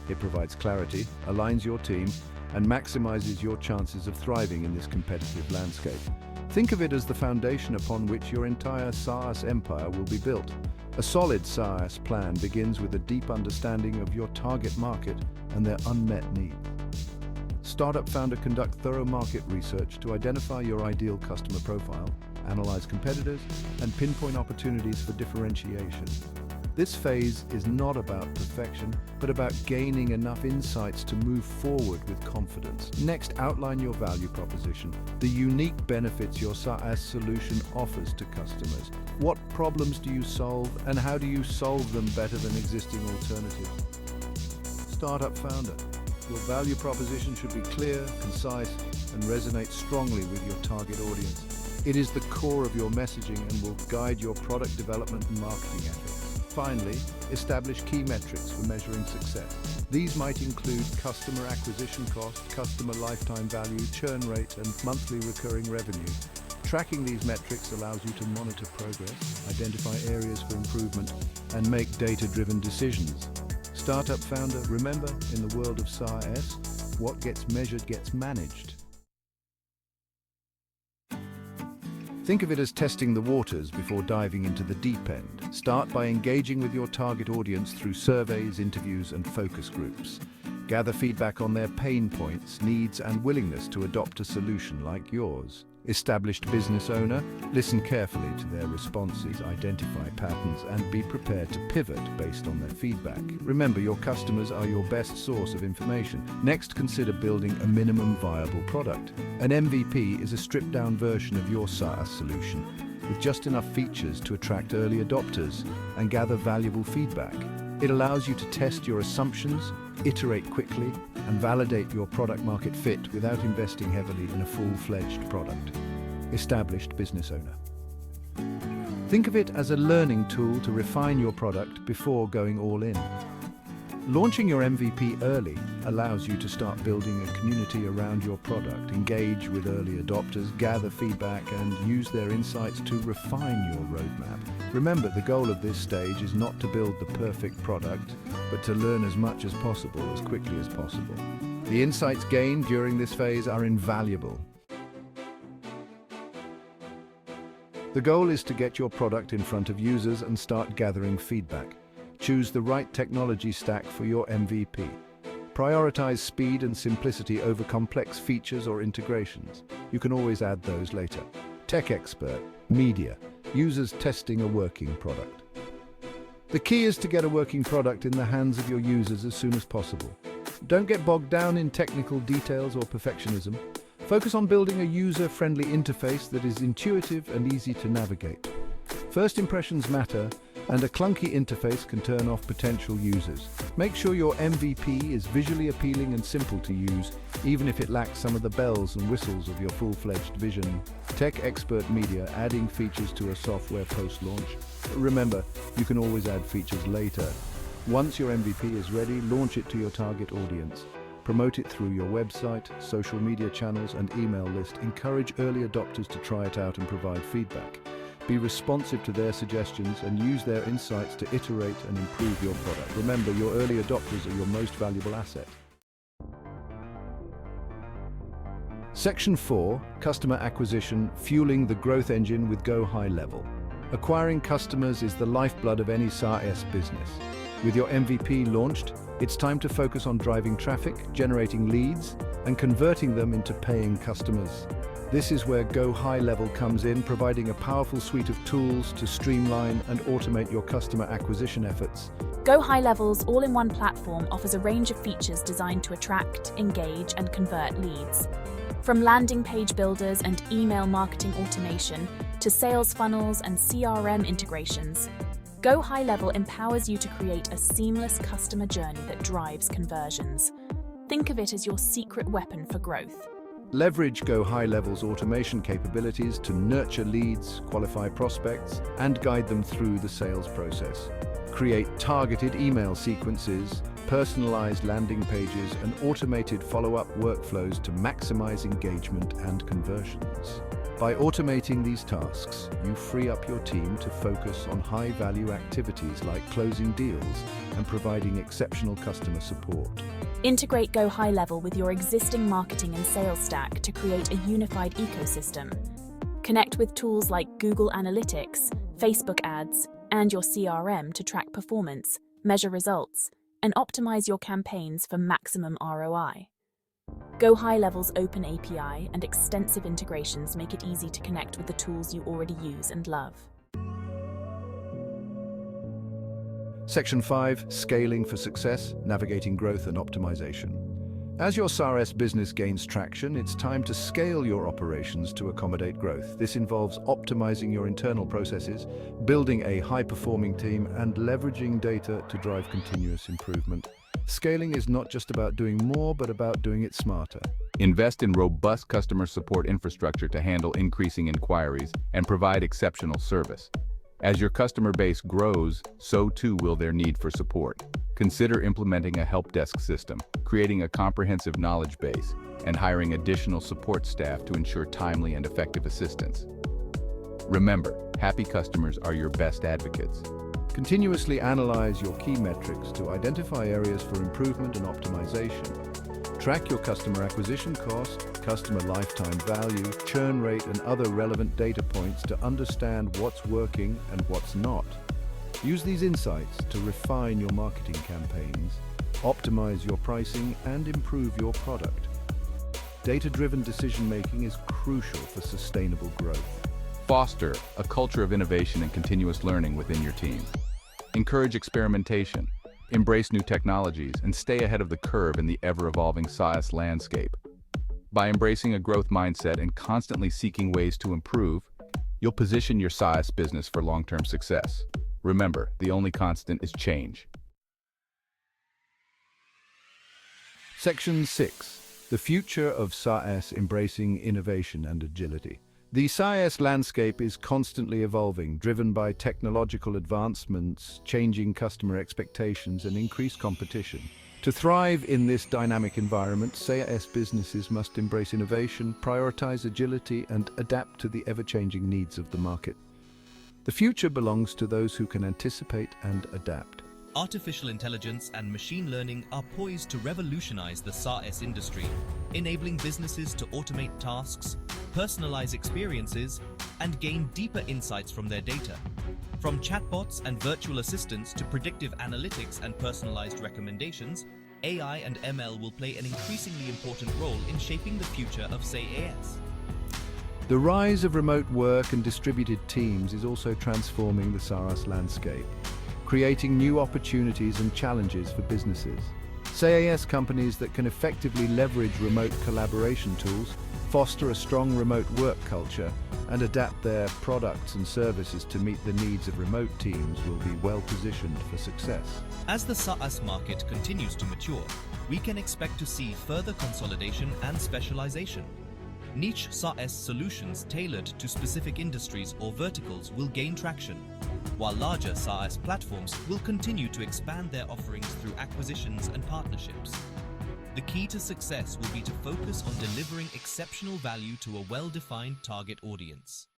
It provides clarity, aligns your team, and maximizes your chances of thriving in this competitive landscape. Think of it as the foundation upon which your entire SaaS empire will be built. A solid SaaS plan begins with a deep understanding of your target market and their unmet needs. Startup founder conduct thorough market research to identify your ideal customer profile, analyze competitors, and pinpoint opportunities for differentiation. This phase is not about perfection, but about gaining enough insights to move forward with confidence. Next, outline your value proposition, the unique benefits your SaaS solution offers to customers. What problems do you solve, and how do you solve them better than existing alternatives? Startup founder, your value proposition should be clear, concise, and resonate strongly with your target audience. It is the core of your messaging and will guide your product development and marketing efforts. Finally, establish key metrics for measuring success. These might include customer acquisition cost, customer lifetime value, churn rate, and monthly recurring revenue. Tracking these metrics allows you to monitor progress, identify areas for improvement, and make data-driven decisions. Startup founder, remember, in the world of SaaS, what gets measured gets managed. Think of it as testing the waters before diving into the deep end. Start by engaging with your target audience through surveys, interviews, and focus groups. Gather feedback on their pain points, needs, and willingness to adopt a solution like yours. Established business owner, listen carefully to their responses, identify patterns, and be prepared to pivot based on their feedback. Remember, your customers are your best source of information. Next, consider building a minimum viable product. An MVP is a stripped-down version of your SaaS solution, with just enough features to attract early adopters and gather valuable feedback. It allows you to test your assumptions, iterate quickly, and validate your product-market fit without investing heavily in a full-fledged product. Established business owner. Think of it as a learning tool to refine your product before going all in. Launching your MVP early allows you to start building a community around your product, engage with early adopters, gather feedback, and use their insights to refine your roadmap. Remember, the goal of this stage is not to build the perfect product, but to learn as much as possible, as quickly as possible. The insights gained during this phase are invaluable. The goal is to get your product in front of users and start gathering feedback. Choose the right technology stack for your MVP. Prioritize speed and simplicity over complex features or integrations. You can always add those later. Tech expert, media, users testing a working product. The key is to get a working product in the hands of your users as soon as possible. Don't get bogged down in technical details or perfectionism. Focus on building a user-friendly interface that is intuitive and easy to navigate. First impressions matter, and a clunky interface can turn off potential users. Make sure your MVP is visually appealing and simple to use, even if it lacks some of the bells and whistles of your full-fledged vision. Tech expert media, adding features to a software post-launch. Remember, you can always add features later. Once your MVP is ready, launch it to your target audience. Promote it through your website, social media channels, and email list. Encourage early adopters to try it out and provide feedback. Be responsive to their suggestions and use their insights to iterate and improve your product. Remember, your early adopters are your most valuable asset. Section 4, Customer Acquisition, Fueling the Growth Engine with Go High Level. Acquiring customers is the lifeblood of any SaaS business. With your MVP launched, it's time to focus on driving traffic, generating leads, and converting them into paying customers. This is where Go High Level comes in, providing a powerful suite of tools to streamline and automate your customer acquisition efforts. Go High Level's all-in-one platform offers a range of features designed to attract, engage, and convert leads. From landing page builders and email marketing automation to sales funnels and CRM integrations, Go High Level empowers you to create a seamless customer journey that drives conversions. Think of it as your secret weapon for growth. Leverage Go High Level's automation capabilities to nurture leads, qualify prospects, and guide them through the sales process. Create targeted email sequences, personalized landing pages, and automated follow-up workflows to maximize engagement and conversions. By automating these tasks, you free up your team to focus on high-value activities like closing deals and providing exceptional customer support. Integrate Go High Level with your existing marketing and sales stack to create a unified ecosystem. Connect with tools like Google Analytics, Facebook ads, and your CRM to track performance, measure results, and optimize your campaigns for maximum ROI. Go High Level's open API and extensive integrations make it easy to connect with the tools you already use and love. Section 5, Scaling for Success, Navigating Growth and Optimization. As your SaaS business gains traction, it's time to scale your operations to accommodate growth. This involves optimizing your internal processes, building a high-performing team, and leveraging data to drive continuous improvement. Scaling is not just about doing more, but about doing it smarter. Invest in robust customer support infrastructure to handle increasing inquiries and provide exceptional service. As your customer base grows, so too will their need for support. Consider implementing a help desk system, creating a comprehensive knowledge base, and hiring additional support staff to ensure timely and effective assistance. Remember, happy customers are your best advocates. Continuously analyze your key metrics to identify areas for improvement and optimization. Track your customer acquisition cost, customer lifetime value, churn rate, and other relevant data points to understand what's working and what's not. Use these insights to refine your marketing campaigns, optimize your pricing, and improve your product. Data-driven decision-making is crucial for sustainable growth. Foster a culture of innovation and continuous learning within your team. Encourage experimentation, embrace new technologies, and stay ahead of the curve in the ever-evolving SaaS landscape. By embracing a growth mindset and constantly seeking ways to improve, you'll position your SaaS business for long-term success. Remember, the only constant is change. Section 6. The Future of SaaS, Embracing Innovation and Agility. The SaaS landscape is constantly evolving, driven by technological advancements, changing customer expectations, and increased competition. To thrive in this dynamic environment, SaaS businesses must embrace innovation, prioritize agility, and adapt to the ever-changing needs of the market. The future belongs to those who can anticipate and adapt. Artificial intelligence and machine learning are poised to revolutionize the SaaS industry, enabling businesses to automate tasks, personalize experiences, and gain deeper insights from their data. From chatbots and virtual assistants to predictive analytics and personalized recommendations, AI and ML will play an increasingly important role in shaping the future of SaaS. The rise of remote work and distributed teams is also transforming the SaaS landscape, creating new opportunities and challenges for businesses. SaaS companies that can effectively leverage remote collaboration tools, foster a strong remote work culture, and adapt their products and services to meet the needs of remote teams will be well positioned for success. As the SaaS market continues to mature, we can expect to see further consolidation and specialization. Niche SaaS solutions tailored to specific industries or verticals will gain traction, while larger SaaS platforms will continue to expand their offerings through acquisitions and partnerships. The key to success will be to focus on delivering exceptional value to a well-defined target audience.